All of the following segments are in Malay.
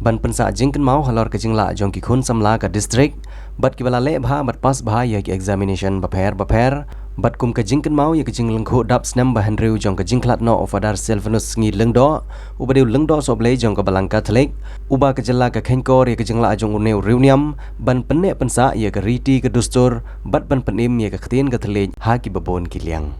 ban pensa jingkan mau halor ke jingla jong ki khun samla ka district bat ki bala le bha bat pas bha ya ki examination baper bat kum ka jingkan mau ya ki jing lengkho dap snam ba henriu jong ka jingklat no ofadar selvenus ngi lengdo ubadeu lengdo soble jong ka balangka thlek uba ka jela ka khenkor ya ki jingla jong uneu reuniam ban penne pensa ya ka riti ka dustur bat ban penim ya ka khtin ka thlek ha ki babon ki liang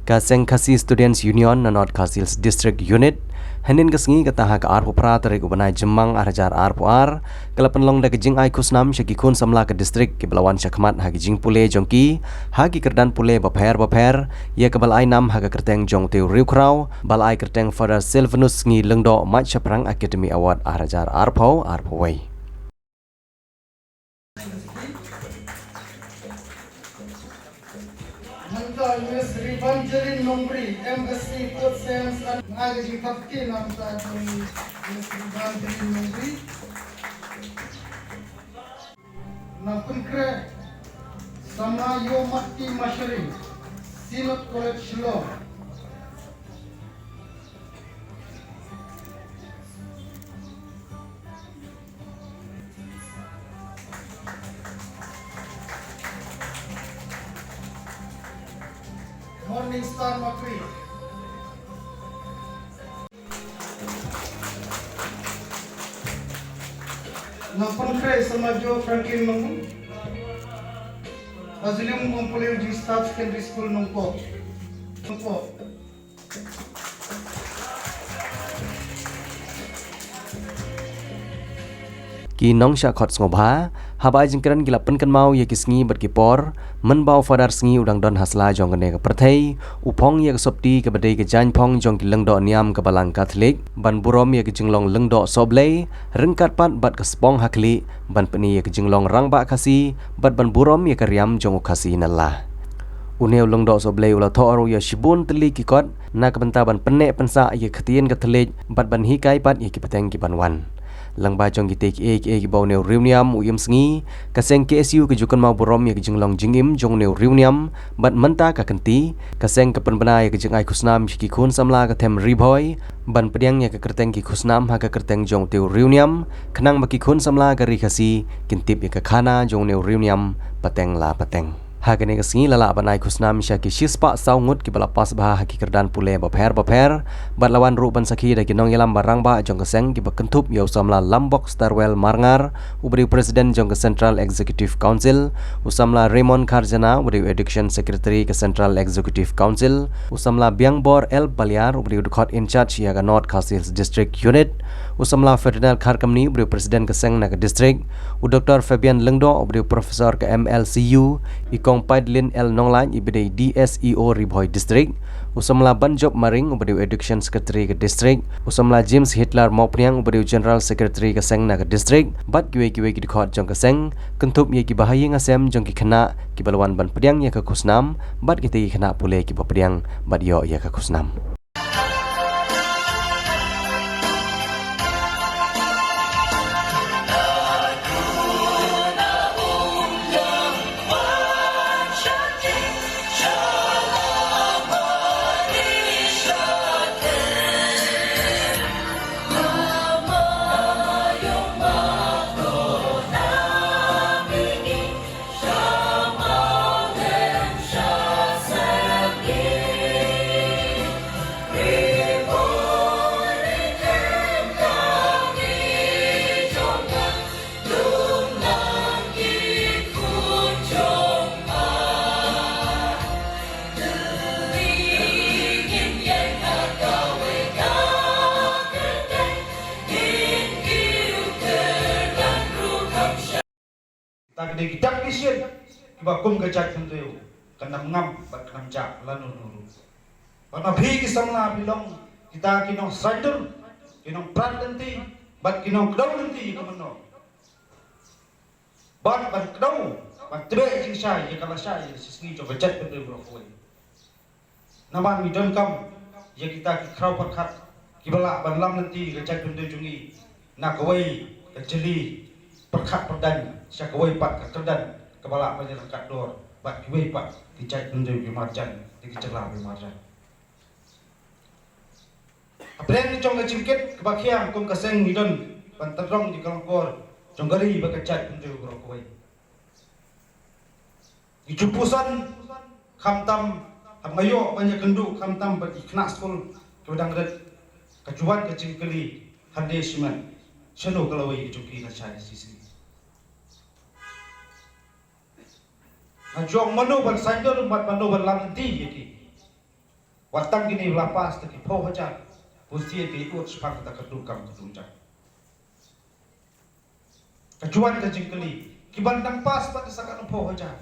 ka seng khasi students union na not khasils district unit hanin kasngi kata ha ka arpo pra tarik ubanai jemang arjar arpo ar kalapan long da jing ai kusnam shaki khun samla ka district ki belawan shakmat ha ki jing pule jongki ha ki kerdan pule baper ya ka bal ai nam ha ka kerteng jong teu riu krau bal ai kerteng Father Silvanus ngi lengdo mat chaprang academy award arjar arpo wei Miss Rivangeline Nombri, MSc Food Science and Magazine Kapkin ang sa ating Miss Rivangeline Nombri. Nakunkre sama Yomati Mashari, Sinot College Law. Morning Star Makri. Nakunkre sama Jo Franklin Nunggu. Azulium Kumpulio di Staff Secondary School Nungko. ki nong sha khot ngobha habai jingkran gila penkan mau ya kisngi bat ki por men bau fadar sngi udang don hasla jong ne ka perthei upong ya sopti ka badai ka jan phong jong ki lengdo niam ka balang catholic ban burom ya ki jinglong lengdo soble rengkat pat bat ka spong hakli ban pani ya ki jinglong rangba khasi bat ban burom ya ka riam jong khasi nalla uneu lengdo soble ula thoro ya shibun teli ki kot na ka bentaban penne pensa ya khatien ka thlej bat ban hi kai pat ya ki peteng ki banwan lang ba jong gitek ki bau neu reuniam uyam sngi kaseng KSU ke jukan mau borom ya jinglong jingim jong neu reuniam bat menta ka kenti kaseng ke penbana ya jing ai kusnam ki khun samla ka them riboy ban pediang ya ke kerteng ki kusnam ha ka kerteng jong teu reuniam khnang ba ki khun samla ka ri khasi kintip ya ka khana jong neu reuniam pateng Hagane kasngi lala banai kusnam syaki shispa saungut ki bala pas bah ki kerdan pule baper bat lawan ru ban sakhi da ki nong yalam barang ba jong keseng ki bakentup yo samla lambok starwell marngar ubri presiden jong ke Central Executive Council usamla Raymond Karjana ubri education secretary ke Central Executive Council usamla Biangbor El Baliar ubri dukot in charge ya ga North Khasils District Unit usamla Ferdinand Kharkamni ubri presiden ke Seng na ke district u Dr Fabian Lengdo ubri profesor ke MLCU Kong Padlin El Nonglan ibidai DSEO Riboy District usamla Banjob Maring ubadiu Education Secretary ke District usamla James Hitler Mopniang ubadiu General Secretary ke Seng na ke District bat kiwe ki dikhot jong ke Seng kentup ye ki bahayi ngasem jong ki khana ki balwan ban pediang ye ke kusnam bat ki khana pule ki pediang bat yo ye ke kusnam Tadi kita kisien, kita kum kejat tentu, kena ngam, bat kena jak lalu nuru. Karena bhi kisamla bilong kita kinong surrender, kinong prat nanti, bat kinong kedau nanti kemana. Bat kedau, bat tebe jing syai, ya kalau syai, sisni coba kejat tentu berokoi. Nama midon kam, ya kita kikrau perkat, kibala banlam nanti kejat tentu jungi, nak kawai kejeli. Perkat perdan syakawai pat kekerdan kepala penyerekat dor bat kiwai pat dicai tunjuk di marjan dikecelah di marjan apren ni cong ngecingkit kebakian kum kaseng midon Pantadrong di Kalangkor, Jonggari bakachat pun juga berokoi. Ijupusan kamtam, hamayo banyak kenduk kamtam bagi kena skol kedang red, kejuan kecil keli, hande siman, seno kalawai ijuki kacai sisi. Najong mano ban sanjor mat mano ban lanti yaki. Watang gini lapas taki poh hajar, pusti ke ikut sepak tak kedukam kedunjang. Kejuan kecil keli, kibandang pas pada sakat poh hajar.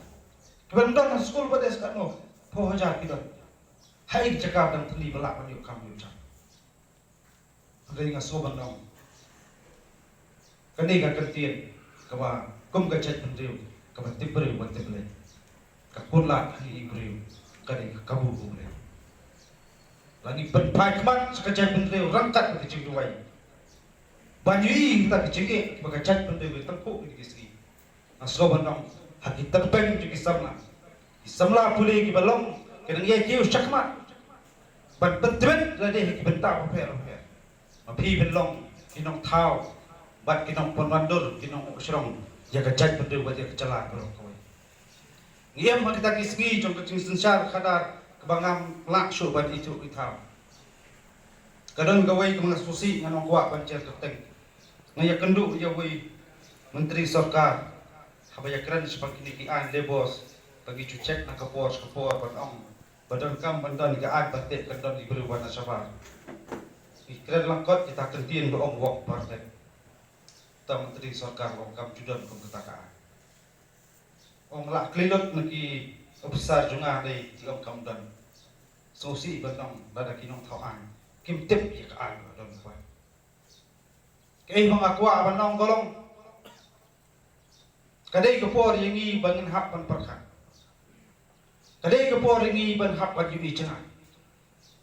Kibandang sekolah pada sakat poh hajar kita. Hai cakap dan teli belak maniuk kami ucap. Hari ngasoban dong. Kani kakertian, kaba kum kacet pendriu, kaba tibriu buat tiblek. Kapunlah hari ibriu, kani kabur bule. Lagi penpajman sekejap pendriu rangkat ke kecil duai. Banjui kita kecil bagacet pendriu tengkuk di kisri. Ngasoban dong, haki terbang di kisamla. Kisamla pulih kibalong, kadang ia kiu syakmat. Ban pentret lade hiki bentar paper. Mapi belong kinong tau, bat kinong ponwandur kinong usrong, jaga jat pendriu bat dia kecelah berokoi. Ngiam kita kisngi jong kecing sensar kadar kebangam laksu ban itu itau. Kadang gawai kemangasusi nganong kuak bancer keteng. Ngaya kenduk jawai menteri sarkar. Habaya keren seperti ini kian lebos bagi cucek nak kapor ban ong. Badan kam bandan gaat batik kendon diberi warna sabar. Ikran langkot kita kentiin ke ong wok partai. Ta menteri sarkar ong kam judan kum ketakaan. Ong lak kelilot naki besar jungah dari ong kam dan. Sosi bandang dada kinong tauan. Kim tip ya kaan don kuat. Kei bang akwa bandang golong. Kadai kapor yangi bangin hap pan perkan. Kadai kapor yangi ban hap bagi bicara.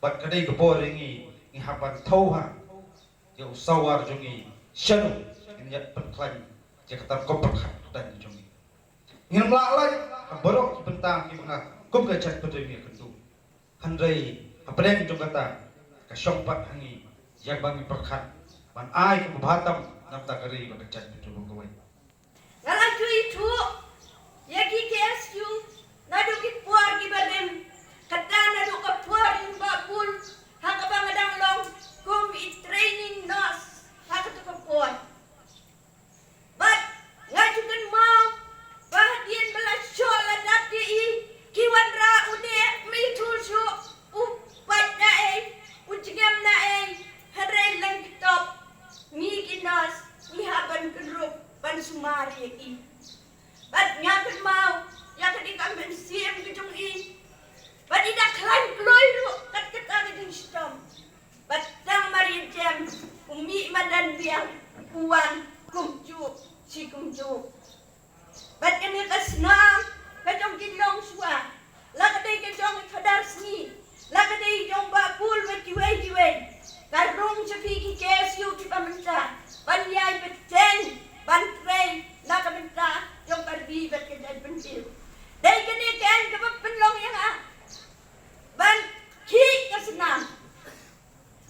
Bat kadai kapor yangi ni hapan tauha. Dia usawar jongi syanu ini penklan dia kata koperkan dan jongi. Ngin lalai borok bentang ki bangak kum gajat pedemi kendu. Handai apeng jong kata ka syongpat hangi yang bangi perkan. Man ai ke bahatam namta kari bagajat pedu gawai. Ngalaju itu, ya KSU, nadu ki puar ki badem, kata nadu ke puar in bakul, haka bangadang long, kum I training nos, haka tu ke puar. But ngaju kan mau, bahadian bela shola dati I, kiwan ra ude mitul su, upat na ujigam na haray lang kitop, mi kinos, mi haban grup. Ban sumari I. Bat ngakan mau, ya kadi kamben siam kejong I. Bat ida klan kloy ru kat kata kejong stom. Bat dang mari jam, umi madan biang, uwan kumcu, si kumcu. Bat kani kasnam, kejong kilong suwa. Lakadai kejong kadar sni, lakadai kejong bakul bat kiwai. Karung sepiki KSU ki pamenta, banyai peteng. Bantrei nak minta yang pergi berkedai pentil. Dari kini kan kebab penlong yang ban ki kesenam,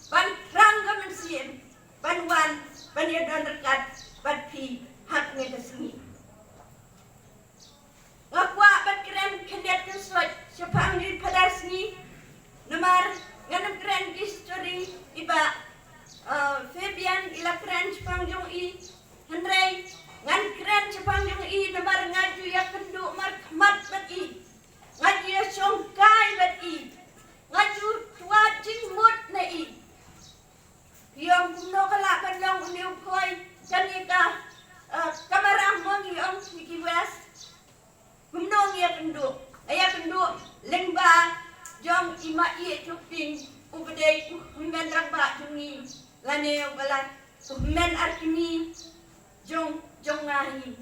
ban terang kemensian, ban wan, ban yadon rekat, ban pi haknya kesini. Ngakwa ban keren kendet kesot sepang di padar sini, nomor nganam keren history iba Fabian ila keren sepang jong I. Hendrai ngan keren sepanjang I nomor ngaju ya kenduk markmat bat I ngaju ya songkai bat I ngaju tua jingmut na I yang kumno kalak bandang uniu koi kanika kamarang mongi ong Siki West kumno ya kenduk ayah kenduk lengba jong ima I cuping ubedai men rangba jungi lane balan men arkimi jong ngahi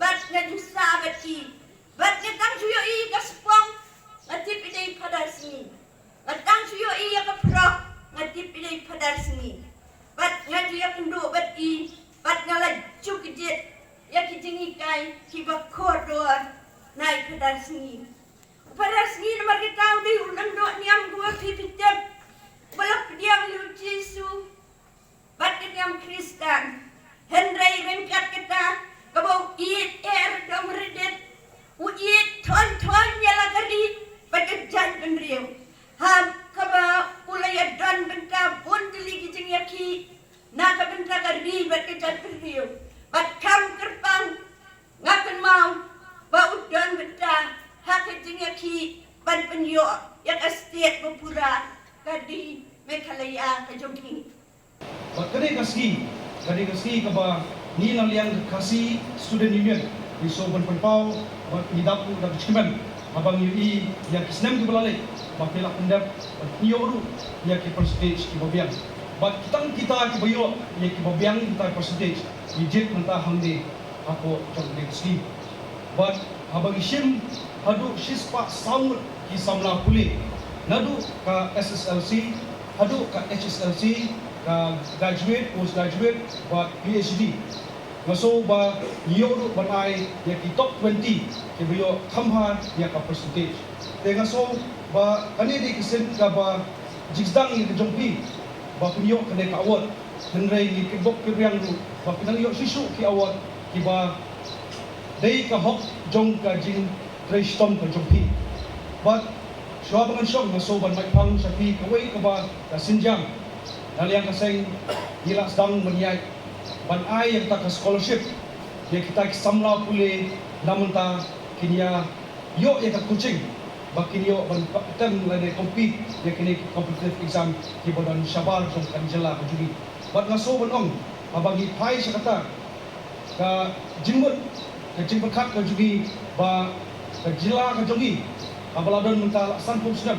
bat ngaju sabati bat ngetang suyo I kaspong ngatip idai padar sini ngetang suyo I kaprok ngatip idai padar sini bat ngaju ya kenduk bat I bat ngalaju kejet ya kijingi kai kiba kodor naik padar sini nomor kita di ulang do niam gua pipitep balak diam lu Yesu bat niam Kristen Mekhalaya Kajongki. Kadai kasi kaba ni lang liang kasi student union di soban penpau di dapu dan cimen abang UI yang kisnem ke belalai bakilak pendap nyoru yang ke percentage ki babiang bat kita ki bayo yang ki babiang kita percentage dijit mentah hangde ako jong neksi bat abang isim hadu sispa saud ki samla puli nadu ka SSLC hadu ka HSLC ka graduate postgraduate bat PhD Maso ba yoro banai ya ki top 20 ke bio khamha ya ka percentage. Tenga so ba kani di kisen ka ba jigsdang ni jongpi ba punyo kane ka award henrei ni ki bok ki riang lu ba pinang yo sisu ki award ki ba dei ka hok jong ka jing treistom ka jongpi. But so bangan song maso ban mai pang sa pi ka wei ka ba ka sinjang daliang ka seng ila sedang menyai ban ai yang tak scholarship yang kita samla pule namun ta kinya yo yang coaching bakin yo ban paten lane compete yang kini competitive exam ki bodan syabar jong kan jela kajuri bat ngaso bonong abagi pai sakata ka jimut ka jimut khat kajuri ba ka jela kajuri abaladon menta sanpum sedam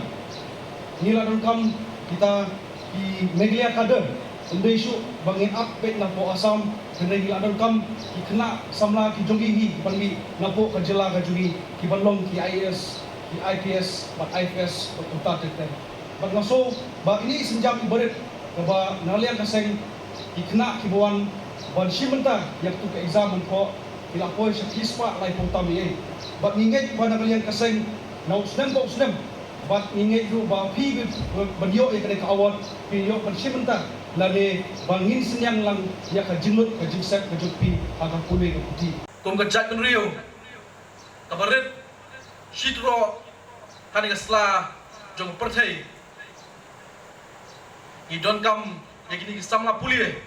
niladon kam kita di media kader Undai isu bangin update napo Asam kendai giladon kam ki kena samla ki jogi hi ki panbi napo kajela kajuri ki balong ki IAS ki IPS bat IFS bat uta teten bat ngaso ba ini senjam ibarat ba nalian kaseng ki kena ki bawan ban simenta yak tu ke exam ko ila poi sa kispa lai pontam ye bat ninget ba nalian kaseng nau snem bat ninget du ba pi banyo ye kena ka awat pi yo ban simenta lani bangin senyang lang ya ka jimut ka jingsek ka jukpi aka pule ka puti kum ka jat rio kabarit shitro kani ka sla jong perthai I don kam ya gini ki samla pulie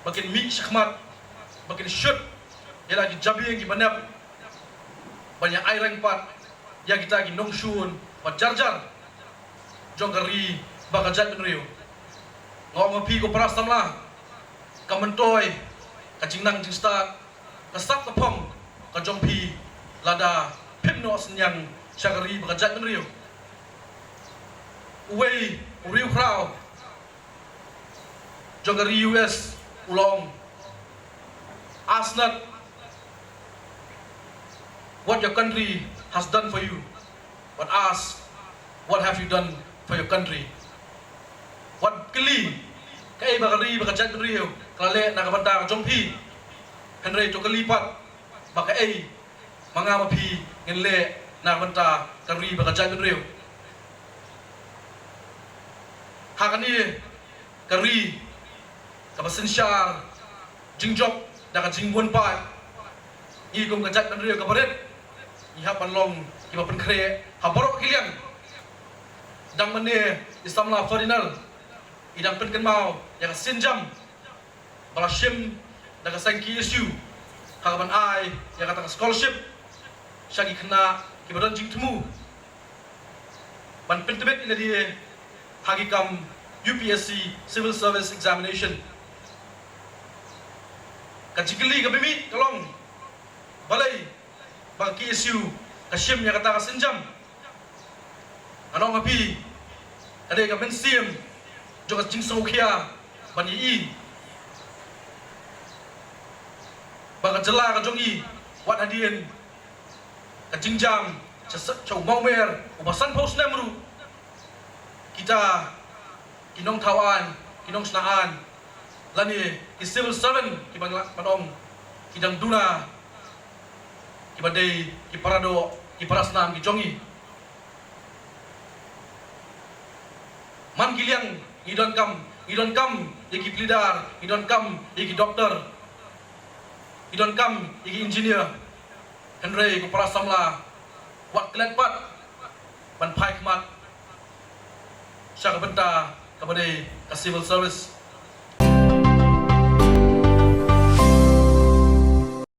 bakin mi shakmat bakin shut ya lagi jabi ki banyak banyak airang pat ya kita ki nongshun pat jarjar jong kari baka jat rio ngom pi ko prastam la ka mentoy ka jingnang jing start ka sap ka pom ka jong pi lada pimno senyang syagari bakajat menrio uwei uriu krau jogari US ulong asnat what your country has done for you but ask what have you done for your country what kali kai bagari bakajat rio klale nakabanda ka jongpi henry to kalipat baka ai mangama pi ngenle nakabanda kari bakajat rio hakani kari kabasin syar jingjok daga jingwon pa i kum kajat rio kabaret i hapan long ki mapen kre haborok kilian dang mene islamla farinal idang pen mau yang sinjam bala shim daga sangki issue hagaban ai yang kata scholarship syagi kena kibadan jing temu ban pentebet ina dia hagikam UPSC civil service examination kajikili kabimi kalong balai bagi issue kashim yang kata sinjam anong api ada ka mensim juga jing saukia bani i baga jela ka jongi wat hadien ka jingjam chau maumer ubasan pos nemru kita kinong tawan kinong snaan lani ki civil servant ki manong kidang duna ki badai ki parado ki parasnam ki jongi man giliang idon kam iki pelidar idon kam iki doktor idon kam iki engineer henry ko para samla wat kelet pat ban pai kmat syak benta kabade ka civil service